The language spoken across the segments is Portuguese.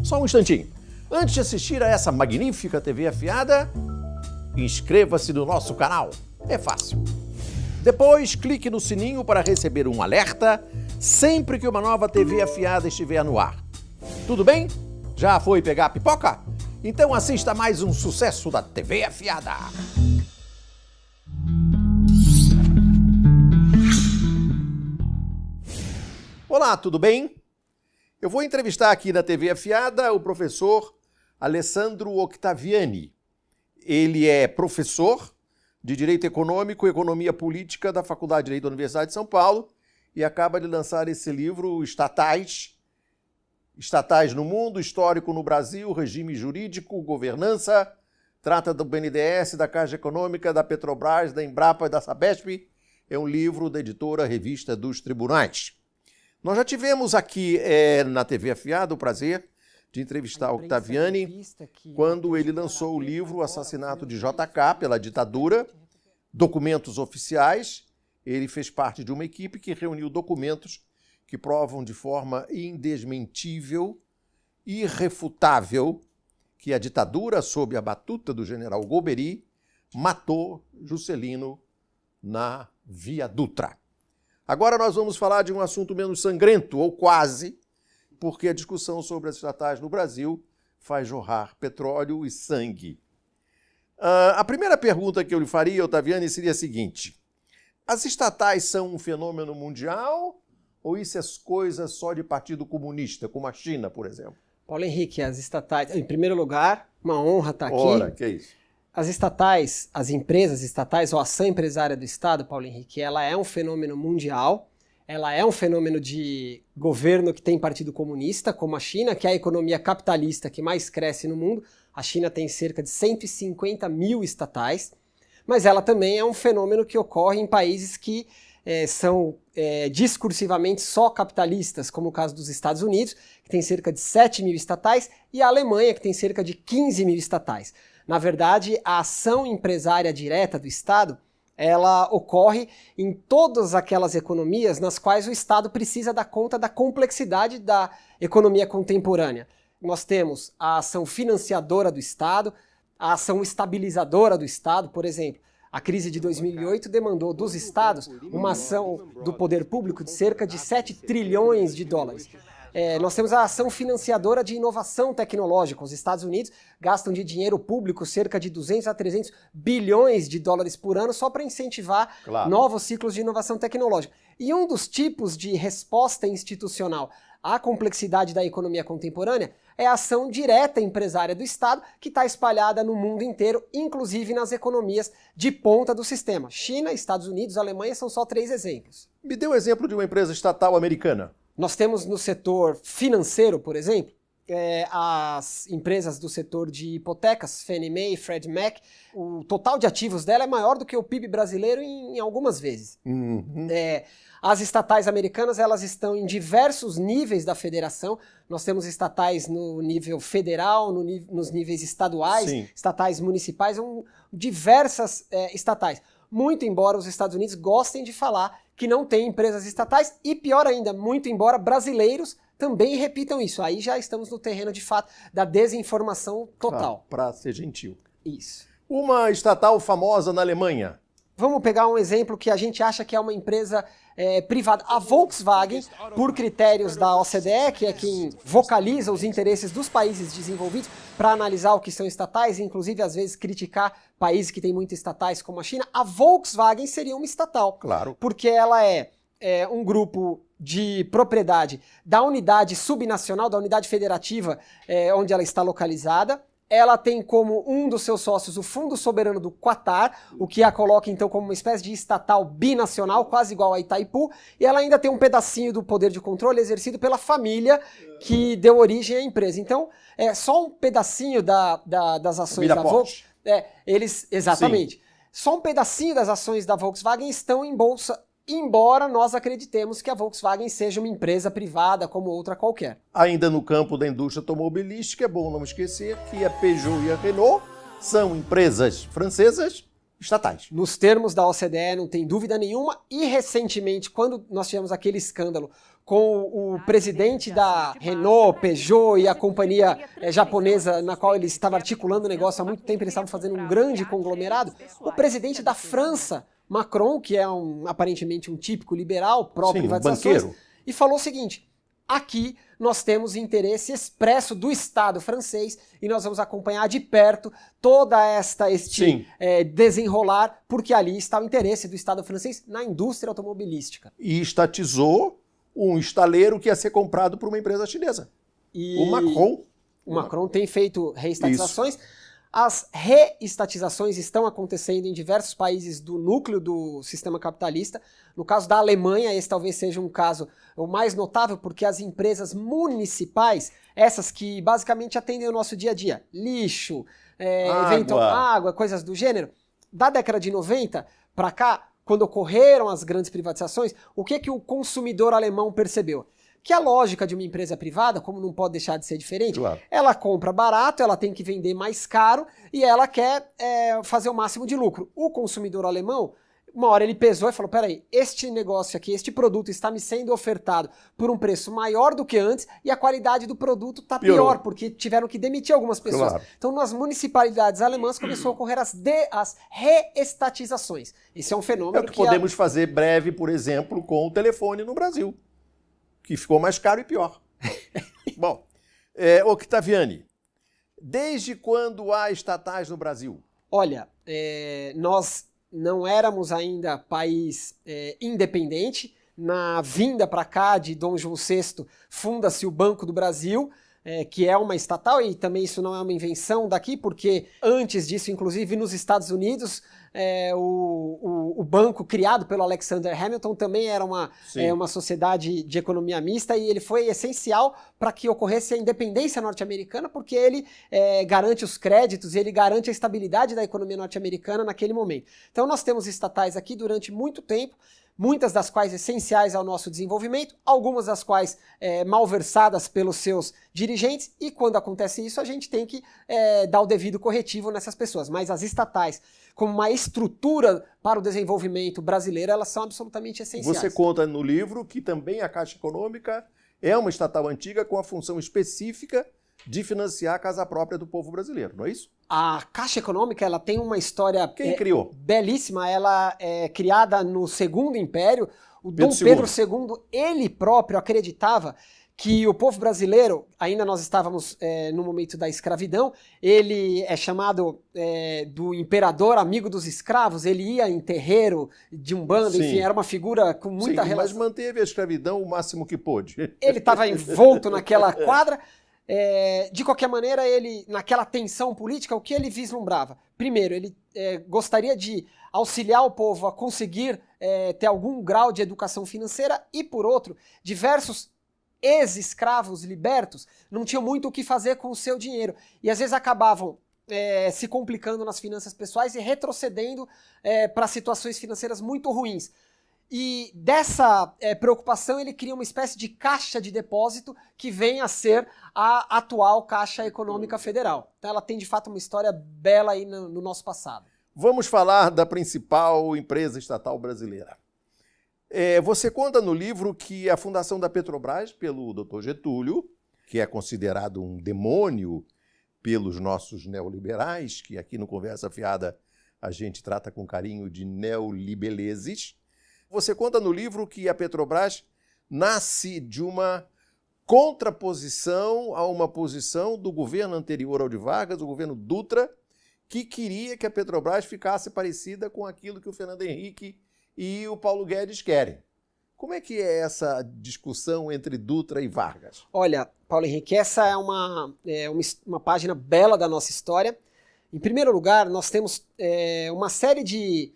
só um instantinho. Antes de assistir a essa magnífica TV afiada, inscreva-se no nosso canal. É fácil. Depois, clique no sininho para receber um alerta sempre que uma nova TV afiada estiver no ar. Tudo bem? Já foi pegar a pipoca? Então assista mais um sucesso da TV afiada. Olá, tudo bem? Eu vou entrevistar aqui na TV afiada o professor Alessandro Octaviani. Ele é professor de Direito Econômico e Economia Política da Faculdade de Direito da Universidade de São Paulo e acaba de lançar esse livro, Estatais no Mundo, Histórico no Brasil, Regime Jurídico, Governança, trata do BNDES, da Caixa Econômica, da Petrobras, da Embrapa e da Sabesp. É um livro da editora Revista dos Tribunais. Nós já tivemos aqui na TV Afiada o prazer de entrevistar o Octaviani quando ele lançou o livro O Assassinato de JK pela Ditadura, Documentos Oficiais. Ele fez parte de uma equipe que reuniu documentos que provam de forma indesmentível, irrefutável, que a ditadura, sob a batuta do general Golbery, matou Juscelino na Via Dutra. Agora nós vamos falar de um assunto menos sangrento, ou quase, porque a discussão sobre as estatais no Brasil faz jorrar petróleo e sangue. A primeira pergunta que eu lhe faria, Octaviani, seria a seguinte: as estatais são um fenômeno mundial ou isso é coisa só de partido comunista, como a China, por exemplo? Paulo Henrique, as estatais, em primeiro lugar, uma honra estar aqui. Ora, que isso? As estatais, as empresas estatais ou a ação empresária do Estado, Paulo Henrique, ela é um fenômeno mundial. Ela é um fenômeno de governo que tem partido comunista, como a China, que é a economia capitalista que mais cresce no mundo. A China tem cerca de 150 mil estatais, mas ela também é um fenômeno que ocorre em países que são discursivamente só capitalistas, como o caso dos Estados Unidos, que tem cerca de 7 mil estatais, e a Alemanha, que tem cerca de 15 mil estatais. Na verdade, a ação empresária direta do Estado ela ocorre em todas aquelas economias nas quais o Estado precisa dar conta da complexidade da economia contemporânea. Nós temos a ação financiadora do Estado, a ação estabilizadora do Estado, por exemplo. A crise de 2008 demandou dos Estados uma ação do poder público de cerca de 7 trilhões de dólares. Nós temos a ação financiadora de inovação tecnológica. Os Estados Unidos gastam de dinheiro público cerca de 200 a 300 bilhões de dólares por ano só para incentivar novos ciclos de inovação tecnológica. E um dos tipos de resposta institucional à complexidade da economia contemporânea é a ação direta empresária do Estado, que está espalhada no mundo inteiro, inclusive nas economias de ponta do sistema. China, Estados Unidos, Alemanha são só 3 exemplos. Me dê um exemplo de uma empresa estatal americana. Nós temos no setor financeiro, por exemplo, as empresas do setor de hipotecas, Fannie Mae, Freddie Mac, o total de ativos dela é maior do que o PIB brasileiro em algumas vezes. Uhum. As estatais americanas, elas estão em diversos níveis da federação. Nós temos estatais no nível federal, nos níveis estaduais, Sim. estatais municipais, diversas estatais. Muito embora os Estados Unidos gostem de falar que não tem empresas estatais e, pior ainda, muito embora brasileiros também repitam isso. Aí já estamos no terreno, de fato, da desinformação total. Para ser gentil. Isso. Uma estatal famosa na Alemanha. Vamos pegar um exemplo que a gente acha que é uma empresa privada. A Volkswagen, por critérios da OCDE, que é quem vocaliza os interesses dos países desenvolvidos para analisar o que são estatais e, inclusive, às vezes, criticar países que têm muitas estatais, como a China, a Volkswagen seria uma estatal. Claro. Porque ela é um grupo de propriedade da unidade subnacional, da unidade federativa onde ela está localizada. Ela tem como um dos seus sócios o Fundo Soberano do Qatar, o que a coloca então como uma espécie de estatal binacional, quase igual a Itaipu, e ela ainda tem um pedacinho do poder de controle exercido pela família que deu origem à empresa. Então, só um pedacinho das ações da Volkswagen. Exatamente. Sim. Só um pedacinho das ações da Volkswagen estão em bolsa, embora nós acreditemos que a Volkswagen seja uma empresa privada como outra qualquer. Ainda no campo da indústria automobilística, é bom não esquecer que a Peugeot e a Renault são empresas francesas estatais. Nos termos da OCDE, não tem dúvida nenhuma. E recentemente, quando nós tivemos aquele escândalo com o presidente da Renault, Peugeot e a companhia japonesa na qual ele estava articulando o negócio há muito tempo, eles estavam fazendo um grande conglomerado, o presidente da França, Macron, que é aparentemente um típico liberal, pró-privatizações, e falou o seguinte: aqui nós temos interesse expresso do Estado francês e nós vamos acompanhar de perto toda este desenrolar, porque ali está o interesse do Estado francês na indústria automobilística. E estatizou um estaleiro que ia ser comprado por uma empresa chinesa. E o Macron. O Macron tem feito reestatizações. Isso. As reestatizações estão acontecendo em diversos países do núcleo do sistema capitalista. No caso da Alemanha, esse talvez seja um caso o mais notável, porque as empresas municipais, essas que basicamente atendem o nosso dia a dia, lixo, água, coisas do gênero, da década de 90 para cá, quando ocorreram as grandes privatizações, o que o consumidor alemão percebeu? Que a lógica de uma empresa privada, como não pode deixar de ser diferente, ela compra barato, ela tem que vender mais caro e ela quer fazer o máximo de lucro. O consumidor alemão, uma hora ele pesou e falou: peraí, este negócio aqui, este produto está me sendo ofertado por um preço maior do que antes e a qualidade do produto está pior, porque tiveram que demitir algumas pessoas. Então, nas municipalidades alemãs começou a ocorrer as reestatizações. Esse é um fenômeno que podemos fazer breve, por exemplo, com o telefone no Brasil, que ficou mais caro e pior. Bom, Octaviani, desde quando há estatais no Brasil? Olha, nós não éramos ainda país independente. Na vinda para cá de Dom João VI, funda-se o Banco do Brasil, que é uma estatal, e também isso não é uma invenção daqui, porque antes disso, inclusive nos Estados Unidos, o banco criado pelo Alexander Hamilton também era uma sociedade de economia mista, e ele foi essencial para que ocorresse a independência norte-americana, porque ele garante os créditos e ele garante a estabilidade da economia norte-americana naquele momento. Então nós temos estatais aqui durante muito tempo, muitas das quais essenciais ao nosso desenvolvimento, algumas das quais malversadas pelos seus dirigentes, e quando acontece isso a gente tem que dar o devido corretivo nessas pessoas. Mas as estatais, como uma estrutura para o desenvolvimento brasileiro, elas são absolutamente essenciais. Você conta no livro que também a Caixa Econômica é uma estatal antiga com a função específica de financiar a casa própria do povo brasileiro, não é isso? A Caixa Econômica, ela tem uma história criou? Belíssima. Ela é criada no Segundo Império. O Dom Pedro II, ele próprio acreditava que o povo brasileiro, ainda nós estávamos no momento da escravidão, ele é chamado do imperador amigo dos escravos, ele ia em terreiro de umbanda, enfim, era uma figura com muita relação. Mas manteve a escravidão o máximo que pôde. Ele estava envolto naquela quadra. De qualquer maneira, ele, naquela tensão política, o que ele vislumbrava? Primeiro, ele gostaria de auxiliar o povo a conseguir ter algum grau de educação financeira, e por outro, diversos ex-escravos libertos não tinham muito o que fazer com o seu dinheiro e às vezes acabavam se complicando nas finanças pessoais e retrocedendo para situações financeiras muito ruins. E dessa preocupação ele cria uma espécie de caixa de depósito que vem a ser a atual Caixa Econômica Federal. Então ela tem de fato uma história bela aí no nosso passado. Vamos falar da principal empresa estatal brasileira. Você conta no livro que a fundação da Petrobras pelo Dr. Getúlio, que é considerado um demônio pelos nossos neoliberais, que aqui no Conversa Fiada a gente trata com carinho de neolibeleses. Você conta no livro que a Petrobras nasce de uma contraposição a uma posição do governo anterior ao de Vargas, o governo Dutra, que queria que a Petrobras ficasse parecida com aquilo que o Fernando Henrique e o Paulo Guedes querem. Como é que é essa discussão entre Dutra e Vargas? Olha, Paulo Henrique, essa é uma página bela da nossa história. Em primeiro lugar, nós temos uma série de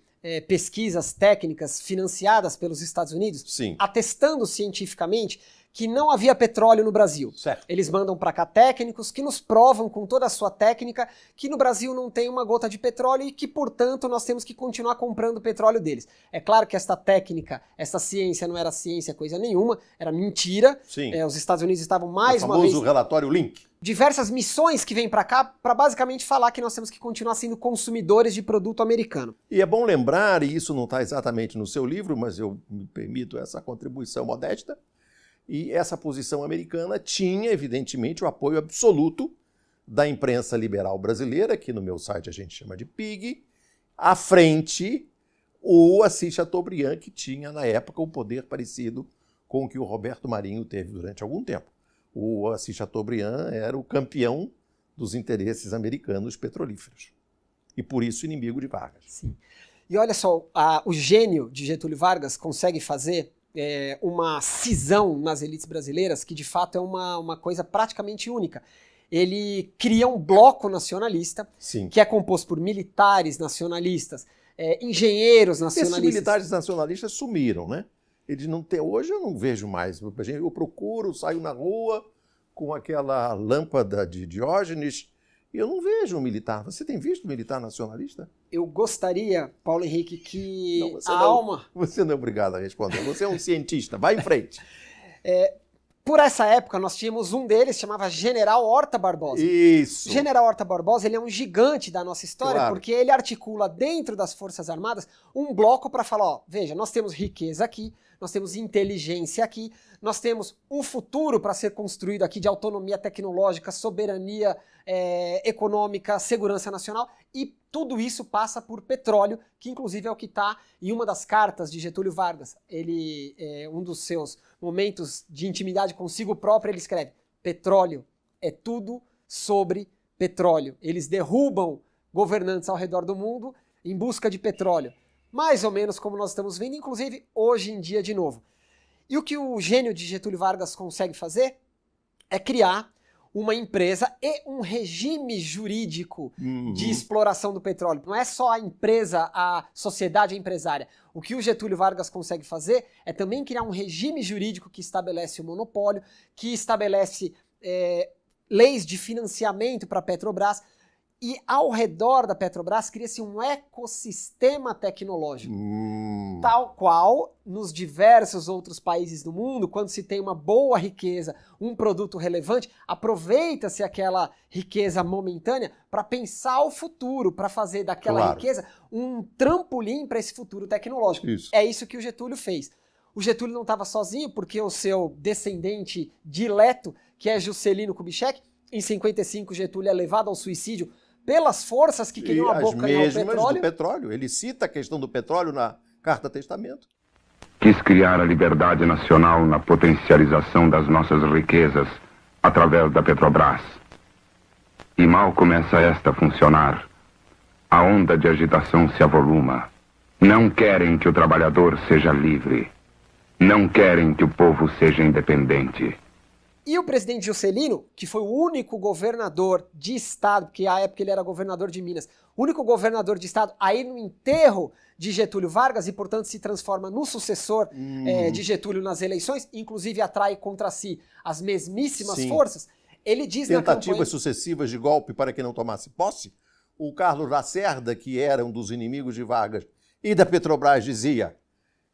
pesquisas técnicas financiadas pelos Estados Unidos, Sim, atestando cientificamente que não havia petróleo no Brasil. Certo. Eles mandam para cá técnicos que nos provam com toda a sua técnica que no Brasil não tem uma gota de petróleo e que, portanto, nós temos que continuar comprando o petróleo deles. É claro que esta técnica, essa ciência não era ciência coisa nenhuma, era mentira. Sim. Os Estados Unidos estavam mais uma vez... O famoso relatório Link. Diversas missões que vêm para cá para basicamente falar que nós temos que continuar sendo consumidores de produto americano. E é bom lembrar, e isso não está exatamente no seu livro, mas eu me permito essa contribuição modesta, e essa posição americana tinha, evidentemente, o apoio absoluto da imprensa liberal brasileira, que no meu site a gente chama de PIG, à frente o Assis Chateaubriand, que tinha, na época, um poder parecido com o que o Roberto Marinho teve durante algum tempo. O Assis Chateaubriand era o campeão dos interesses americanos petrolíferos. E por isso inimigo de Vargas. Sim. E olha só, o gênio de Getúlio Vargas consegue fazer uma cisão nas elites brasileiras que de fato é uma coisa praticamente única. Ele cria um bloco nacionalista, Sim. que é composto por militares nacionalistas, engenheiros nacionalistas. Esses militares nacionalistas sumiram, né? Eles não têm, hoje eu não vejo mais. Eu procuro, saio na rua com aquela lâmpada de Diógenes e eu não vejo um militar. Você tem visto um militar nacionalista? Eu gostaria, Paulo Henrique, que alma... Você não é obrigado a responder. Você é um cientista. Vai em frente. Por essa época, nós tínhamos um deles, chamava General Horta Barbosa. Isso. General Horta Barbosa, ele é um gigante da nossa história, claro. Porque ele articula dentro das Forças Armadas um bloco para falar, ó, veja, nós temos riqueza aqui, nós temos inteligência aqui, nós temos um futuro para ser construído aqui de autonomia tecnológica, soberania econômica, segurança nacional, e tudo isso passa por petróleo, que inclusive é o que está em uma das cartas de Getúlio Vargas. Ele, um dos seus momentos de intimidade consigo próprio, ele escreve: petróleo é tudo sobre petróleo. Eles derrubam governantes ao redor do mundo em busca de petróleo. Mais ou menos como nós estamos vendo, inclusive hoje em dia de novo. E o que o gênio de Getúlio Vargas consegue fazer é criar uma empresa e um regime jurídico de exploração do petróleo. Não é só a empresa, a sociedade empresária. O que o Getúlio Vargas consegue fazer é também criar um regime jurídico que estabelece o monopólio, que estabelece leis de financiamento para a Petrobras. E ao redor da Petrobras cria-se um ecossistema tecnológico, tal qual nos diversos outros países do mundo, quando se tem uma boa riqueza, um produto relevante, aproveita-se aquela riqueza momentânea para pensar o futuro, para fazer daquela riqueza um trampolim para esse futuro tecnológico. Isso. É isso que o Getúlio fez. O Getúlio não estava sozinho, porque o seu descendente dileto, que é Juscelino Kubitschek, em 55 Getúlio é levado ao suicídio pelas forças que queriam abocanhar o petróleo. Do petróleo. Ele cita a questão do petróleo na Carta Testamento. Quis criar a liberdade nacional na potencialização das nossas riquezas através da Petrobras. E mal começa esta a funcionar, a onda de agitação se avoluma. Não querem que o trabalhador seja livre. Não querem que o povo seja independente. E o presidente Juscelino, que foi o único governador de estado, porque à época ele era governador de Minas, o único governador de estado a ir no enterro de Getúlio Vargas e, portanto, se transforma no sucessor de Getúlio nas eleições, inclusive atrai contra si as mesmíssimas forças, ele diz na campanha... Tentativas sucessivas de golpe para que não tomasse posse. O Carlos Lacerda, que era um dos inimigos de Vargas e da Petrobras, dizia: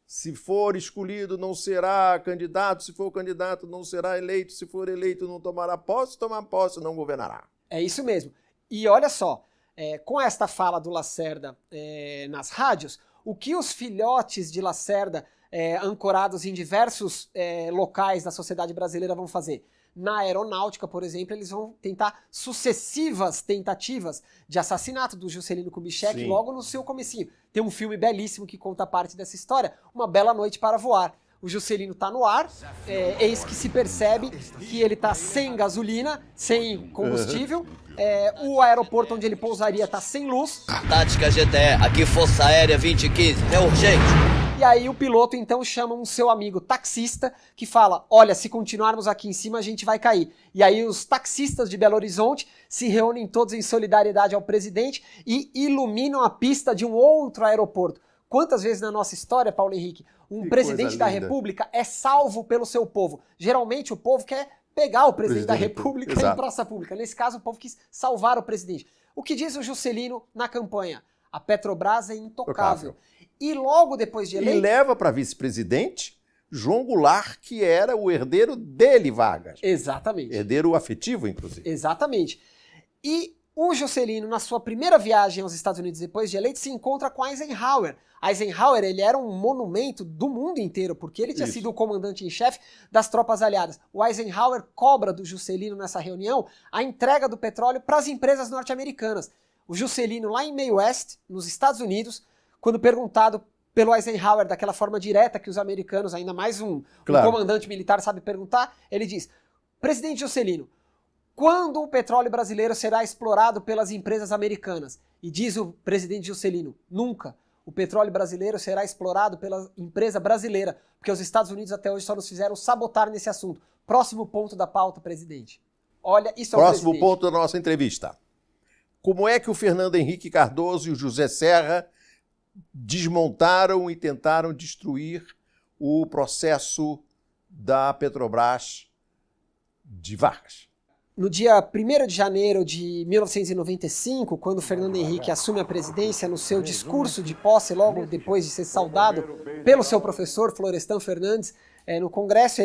se for escolhido, não será candidato. Se for candidato, não será eleito. Se for eleito, não tomará posse. Tomar posse, não governará. É isso mesmo. E olha só, com esta fala do Lacerda nas rádios, o que os filhotes de Lacerda, ancorados em diversos locais da sociedade brasileira, vão fazer? Na aeronáutica, por exemplo, eles vão tentar sucessivas tentativas de assassinato do Juscelino Kubitschek logo no seu comecinho. Tem um filme belíssimo que conta parte dessa história, Uma Bela Noite para Voar. O Juscelino está no ar, eis que se percebe que ele está sem gasolina, sem combustível, o aeroporto onde ele pousaria está sem luz. Tática GTE, aqui Força Aérea 2015, é urgente. E aí o piloto então chama um seu amigo taxista que fala: olha, se continuarmos aqui em cima a gente vai cair. E aí os taxistas de Belo Horizonte se reúnem todos em solidariedade ao presidente e iluminam a pista de um outro aeroporto. Quantas vezes na nossa história, Paulo Henrique, um Que presidente coisa da linda. República é salvo pelo seu povo? Geralmente o povo quer pegar o presidente da República em Exato. praça pública. Nesse caso, o povo quis salvar o presidente. O que diz o Juscelino na campanha? A Petrobras é intocável. E logo depois de E eleito... leva para vice-presidente João Goulart, que era o herdeiro dele, Vargas. Exatamente. Herdeiro afetivo, inclusive. Exatamente. E o Juscelino, na sua primeira viagem aos Estados Unidos depois de eleito, se encontra com Eisenhower. Eisenhower, ele era um monumento do mundo inteiro, porque ele tinha Isso. sido o comandante-em-chefe das tropas aliadas. O Eisenhower cobra do Juscelino nessa reunião a entrega do petróleo para as empresas norte-americanas. O Juscelino, lá em Mae West, nos Estados Unidos, quando perguntado pelo Eisenhower daquela forma direta que os americanos, ainda mais um comandante militar sabe perguntar, ele diz: presidente Juscelino, quando o petróleo brasileiro será explorado pelas empresas americanas? E diz o presidente Juscelino: nunca. O petróleo brasileiro será explorado pela empresa brasileira, porque os Estados Unidos até hoje só nos fizeram sabotar nesse assunto. Próximo ponto da pauta, presidente. Olha, isso é o Próximo presidente. ponto da nossa entrevista. Como é que o Fernando Henrique Cardoso e o José Serra desmontaram e tentaram destruir o processo da Petrobras de Vargas? No dia 1º de janeiro de 1995, quando Fernando Henrique assume a presidência, no seu discurso de posse, logo depois de ser saudado pelo seu professor Florestan Fernandes, no Congresso,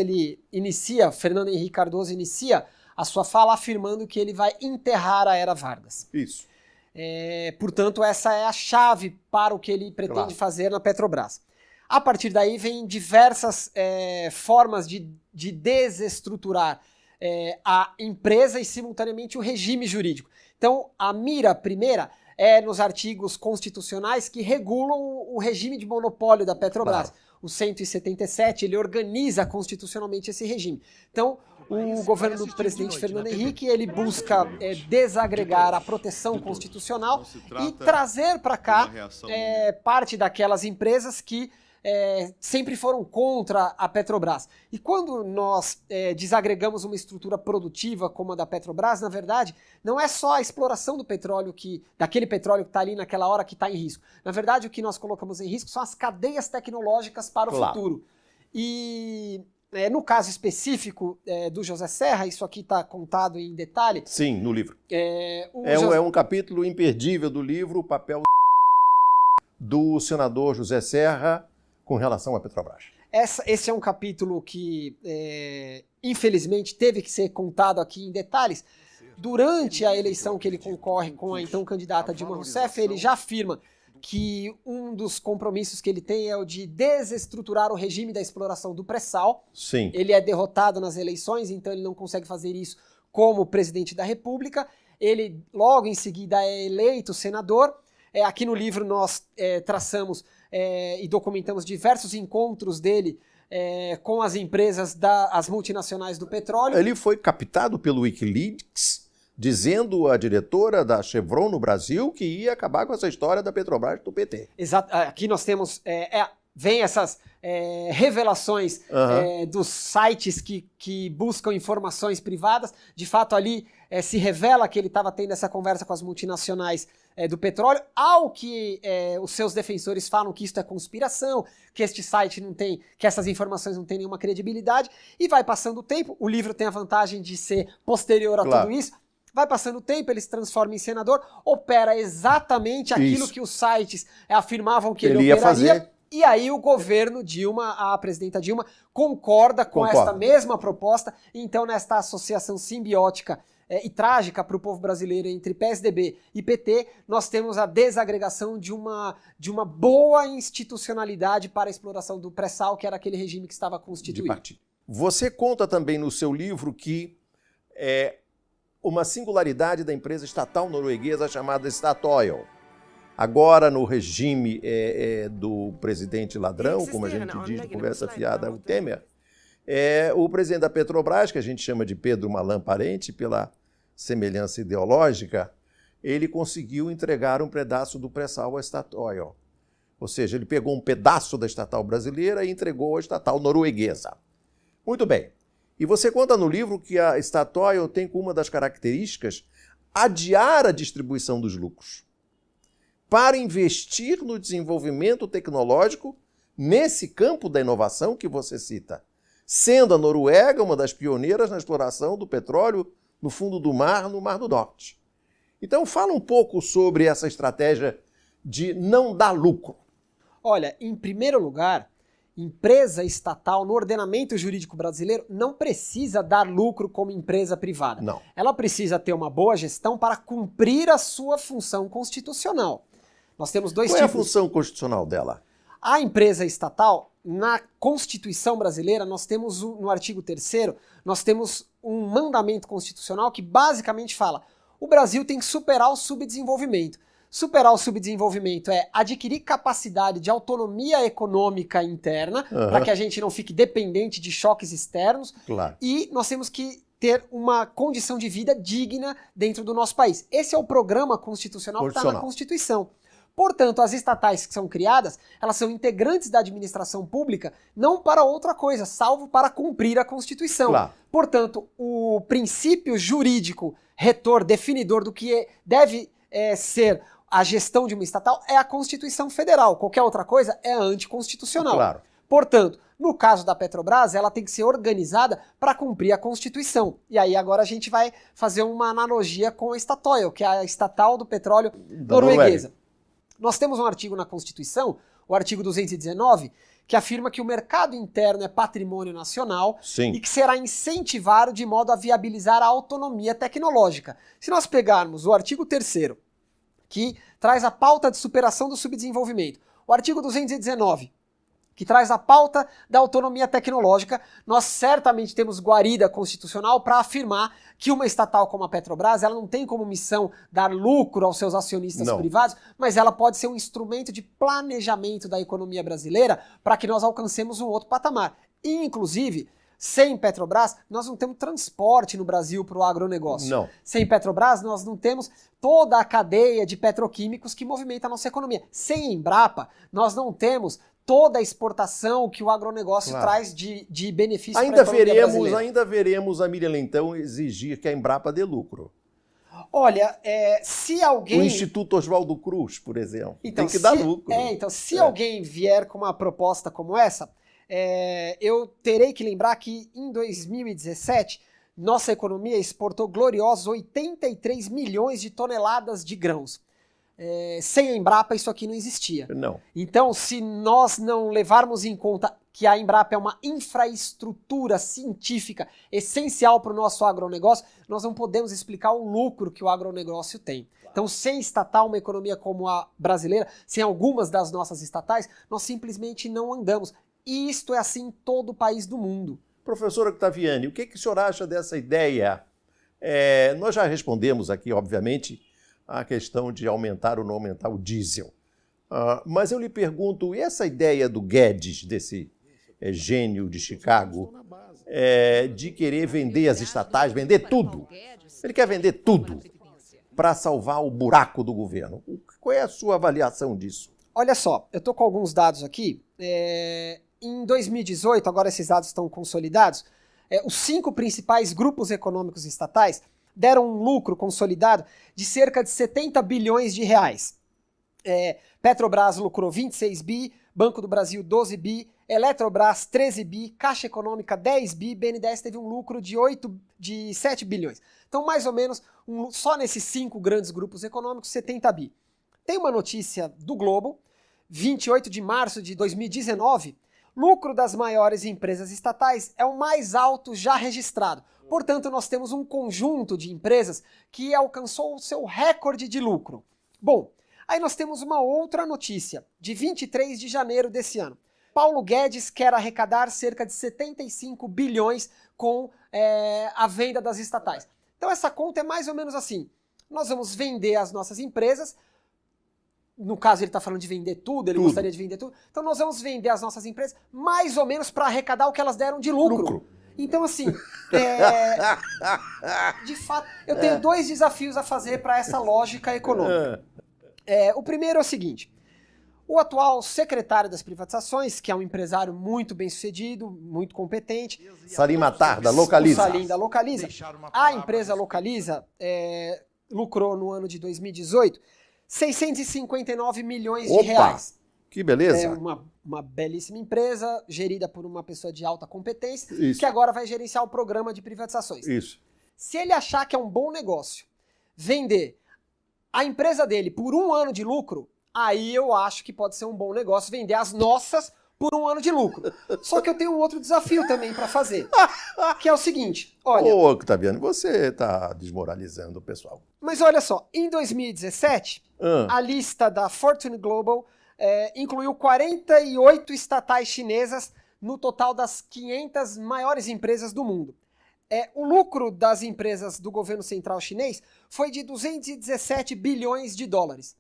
Fernando Henrique Cardoso inicia a sua fala afirmando que ele vai enterrar a era Vargas. Isso. Portanto, essa é a chave para o que ele pretende fazer na Petrobras. A partir daí vem diversas formas de desestruturar a empresa e, simultaneamente, o regime jurídico. Então, a mira primeira é nos artigos constitucionais que regulam o regime de monopólio da Petrobras. Claro. O 177, ele organiza constitucionalmente esse regime. Então, o governo do presidente Fernando Henrique, ele busca desagregar a proteção constitucional e trazer para cá parte daquelas empresas que sempre foram contra a Petrobras. E quando nós desagregamos uma estrutura produtiva como a da Petrobras, na verdade, não é só a exploração do petróleo, daquele petróleo que está ali naquela hora que está em risco. Na verdade, o que nós colocamos em risco são as cadeias tecnológicas para o futuro. E no caso específico do José Serra, isso aqui está contado em detalhe. Sim, no livro. É um capítulo imperdível do livro, o papel do senador José Serra com relação à Petrobras. Esse é um capítulo que, infelizmente, teve que ser contado aqui em detalhes. Durante a eleição que ele concorre com a então candidata Dilma Rousseff, ele já afirma que um dos compromissos que ele tem é o de desestruturar o regime da exploração do pré-sal. Sim. Ele é derrotado nas eleições, então ele não consegue fazer isso como presidente da República. Ele, logo em seguida, é eleito senador. Aqui no livro nós traçamos e documentamos diversos encontros dele com as empresas as multinacionais do petróleo. Ele foi captado pelo Wikileaks, dizendo à diretora da Chevron no Brasil que ia acabar com essa história da Petrobras do PT. Exato. Aqui nós temos... vem essas revelações dos sites que buscam informações privadas. De fato, ali se revela que ele estava tendo essa conversa com as multinacionais do petróleo, ao que os seus defensores falam que isso é conspiração, que este site não tem, que essas informações não têm nenhuma credibilidade, e vai passando o tempo. O livro tem a vantagem de ser posterior a tudo isso. Vai passando o tempo, ele se transforma em senador, opera exatamente aquilo que os sites afirmavam que ele ia operaria. fazer. E aí o governo Dilma, a presidenta Dilma, concorda com esta mesma proposta. Então, nesta associação simbiótica e trágica para o povo brasileiro entre PSDB e PT, nós temos a desagregação de uma boa institucionalidade para a exploração do pré-sal, que era aquele regime que estava constituído. Você conta também no seu livro que uma singularidade da empresa estatal norueguesa chamada Statoil. Agora, no regime do presidente ladrão, como a gente diz de conversa fiada, o Temer, o presidente da Petrobras, que a gente chama de Pedro Malan Parente, pela semelhança ideológica, ele conseguiu entregar um pedaço do pré-sal à Statoil. Ou seja, ele pegou um pedaço da estatal brasileira e entregou à estatal norueguesa. Muito bem. E você conta no livro que a Statoil tem como uma das características adiar a distribuição dos lucros, para investir no desenvolvimento tecnológico nesse campo da inovação que você cita, sendo a Noruega uma das pioneiras na exploração do petróleo no fundo do mar, no Mar do Norte. Então fala um pouco sobre essa estratégia de não dar lucro. Olha, em primeiro lugar, empresa estatal no ordenamento jurídico brasileiro não precisa dar lucro como empresa privada. Não. Ela precisa ter uma boa gestão para cumprir a sua função constitucional. Nós temos dois Qual é a tipos. função constitucional dela? A empresa estatal, na Constituição brasileira, nós temos no artigo 3º, nós temos um mandamento constitucional que basicamente fala: o Brasil tem que superar o subdesenvolvimento. Superar o subdesenvolvimento é adquirir capacidade de autonomia econômica interna, para que a gente não fique dependente de choques externos, Claro. e nós temos que ter uma condição de vida digna dentro do nosso país. Esse é o programa constitucional que está na Constituição. Portanto, as estatais que são criadas, elas são integrantes da administração pública, não para outra coisa, salvo para cumprir a Constituição. Claro. Portanto, o princípio jurídico retor, definidor do que deve ser a gestão de uma estatal é a Constituição Federal. Qualquer outra coisa é anticonstitucional. Claro. Portanto, no caso da Petrobras, ela tem que ser organizada para cumprir a Constituição. E aí agora a gente vai fazer uma analogia com a Statoil, que é a estatal do petróleo norueguesa. Nós temos um artigo na Constituição, o artigo 219, que afirma que o mercado interno é patrimônio nacional. Sim. E que será incentivado de modo a viabilizar a autonomia tecnológica. Se nós pegarmos o artigo 3º, que traz a pauta de superação do subdesenvolvimento, o artigo 219, que traz a pauta da autonomia tecnológica, nós certamente temos guarida constitucional para afirmar que uma estatal como a Petrobras, ela não tem como missão dar lucro aos seus acionistas privados, mas ela pode ser um instrumento de planejamento da economia brasileira para que nós alcancemos um outro patamar. E, inclusive, sem Petrobras, nós não temos transporte no Brasil para o agronegócio. Não. Sem Petrobras, nós não temos toda a cadeia de petroquímicos que movimenta a nossa economia. Sem Embrapa, nós não temos toda a exportação que o agronegócio traz de benefício para a economia brasileira. Ainda veremos a Miriam Leitão exigir que a Embrapa dê lucro. Olha, se alguém... O Instituto Oswaldo Cruz, por exemplo, então, tem que dar lucro. Se alguém vier com uma proposta como essa, eu terei que lembrar que em 2017, nossa economia exportou gloriosos 83 milhões de toneladas de grãos. Sem a Embrapa isso aqui não existia. Não. Então, se nós não levarmos em conta que a Embrapa é uma infraestrutura científica essencial para o nosso agronegócio, nós não podemos explicar o lucro que o agronegócio tem. Então, sem estatal, uma economia como a brasileira, sem algumas das nossas estatais, nós simplesmente não andamos. E isto é assim em todo o país do mundo. Professor Octaviani, o que o senhor acha dessa ideia? Nós já respondemos aqui, obviamente, a questão de aumentar ou não aumentar o diesel. Mas eu lhe pergunto, e essa ideia do Guedes, desse gênio de Chicago, de querer vender as estatais, vender tudo? Ele quer vender tudo para salvar o buraco do governo. Qual é a sua avaliação disso? Olha só, eu estou com alguns dados aqui. Em 2018, agora esses dados estão consolidados, os 5 principais grupos econômicos estatais deram um lucro consolidado de cerca de 70 bilhões de reais. Petrobras lucrou 26 bi, Banco do Brasil 12 bi, Eletrobras 13 bi, Caixa Econômica 10 bi, BNDES teve um lucro de 7 bilhões. Então, mais ou menos, só nesses 5 grandes grupos econômicos, 70 bi. Tem uma notícia do Globo, 28 de março de 2019, lucro das maiores empresas estatais é o mais alto já registrado. Portanto, nós temos um conjunto de empresas que alcançou o seu recorde de lucro. Bom, aí nós temos uma outra notícia, de 23 de janeiro desse ano. Paulo Guedes quer arrecadar cerca de 75 bilhões com a venda das estatais. Então essa conta é mais ou menos assim. Nós vamos vender as nossas empresas, no caso ele está falando de vender tudo, ele gostaria de vender tudo. Então nós vamos vender as nossas empresas mais ou menos para arrecadar o que elas deram de lucro. Então, assim, de fato, eu tenho 2 desafios a fazer para essa lógica econômica. O primeiro é o seguinte: o atual secretário das privatizações, que é um empresário muito bem sucedido, muito competente, Salim Matar, da Localiza. O Salim da Localiza. A empresa Localiza lucrou no ano de 2018 659 milhões de Opa! reais. Que beleza. É uma belíssima empresa, gerida por uma pessoa de alta competência, Isso. que agora vai gerenciar o programa de privatizações. Isso. Se ele achar que é um bom negócio vender a empresa dele por 1 ano de lucro, aí eu acho que pode ser um bom negócio vender as nossas por 1 ano de lucro. Só que eu tenho um outro desafio também para fazer, que é o seguinte, olha... Ô, Octaviano, você tá desmoralizando o pessoal. Mas olha só, em 2017, Ah. a lista da Fortune Global incluiu 48 estatais chinesas no total das 500 maiores empresas do mundo. O lucro das empresas do governo central chinês foi de 217 bilhões de dólares.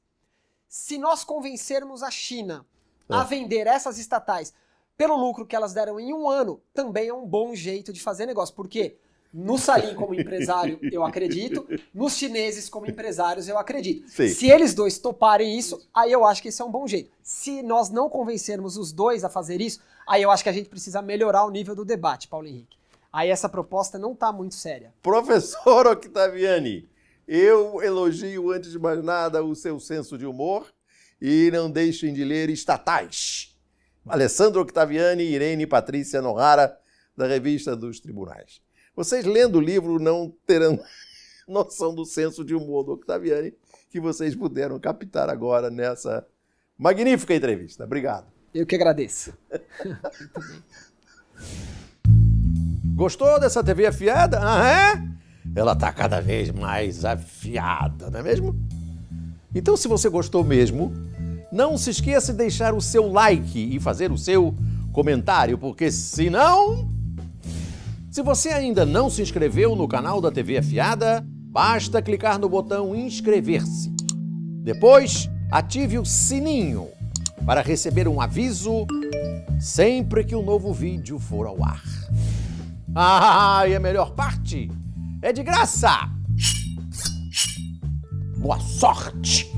Se nós convencermos a China a vender essas estatais pelo lucro que elas deram em 1 ano, também é um bom jeito de fazer negócio. Por quê? No Salim como empresário, eu acredito. Nos chineses como empresários, eu acredito. Sim. Se eles dois toparem isso, aí eu acho que esse é um bom jeito. Se nós não convencermos os dois a fazer isso, aí eu acho que a gente precisa melhorar o nível do debate, Paulo Henrique. Aí essa proposta não tá muito séria. Professor Octaviani, eu elogio, antes de mais nada, o seu senso de humor e não deixem de ler Estatais. Alessandro Octaviani e Irene Patrícia Nohara, da Revista dos Tribunais. Vocês lendo o livro não terão noção do senso de humor do Octaviani que vocês puderam captar agora nessa magnífica entrevista. Obrigado. Eu que agradeço. Gostou dessa TV afiada? Ah, é? Ela tá cada vez mais afiada, não é mesmo? Então, se você gostou mesmo, não se esqueça de deixar o seu like e fazer o seu comentário, porque senão... Se você ainda não se inscreveu no canal da TV Afiada, basta clicar no botão inscrever-se. Depois, ative o sininho para receber um aviso sempre que um novo vídeo for ao ar. Ah, e a melhor parte é de graça! Boa sorte!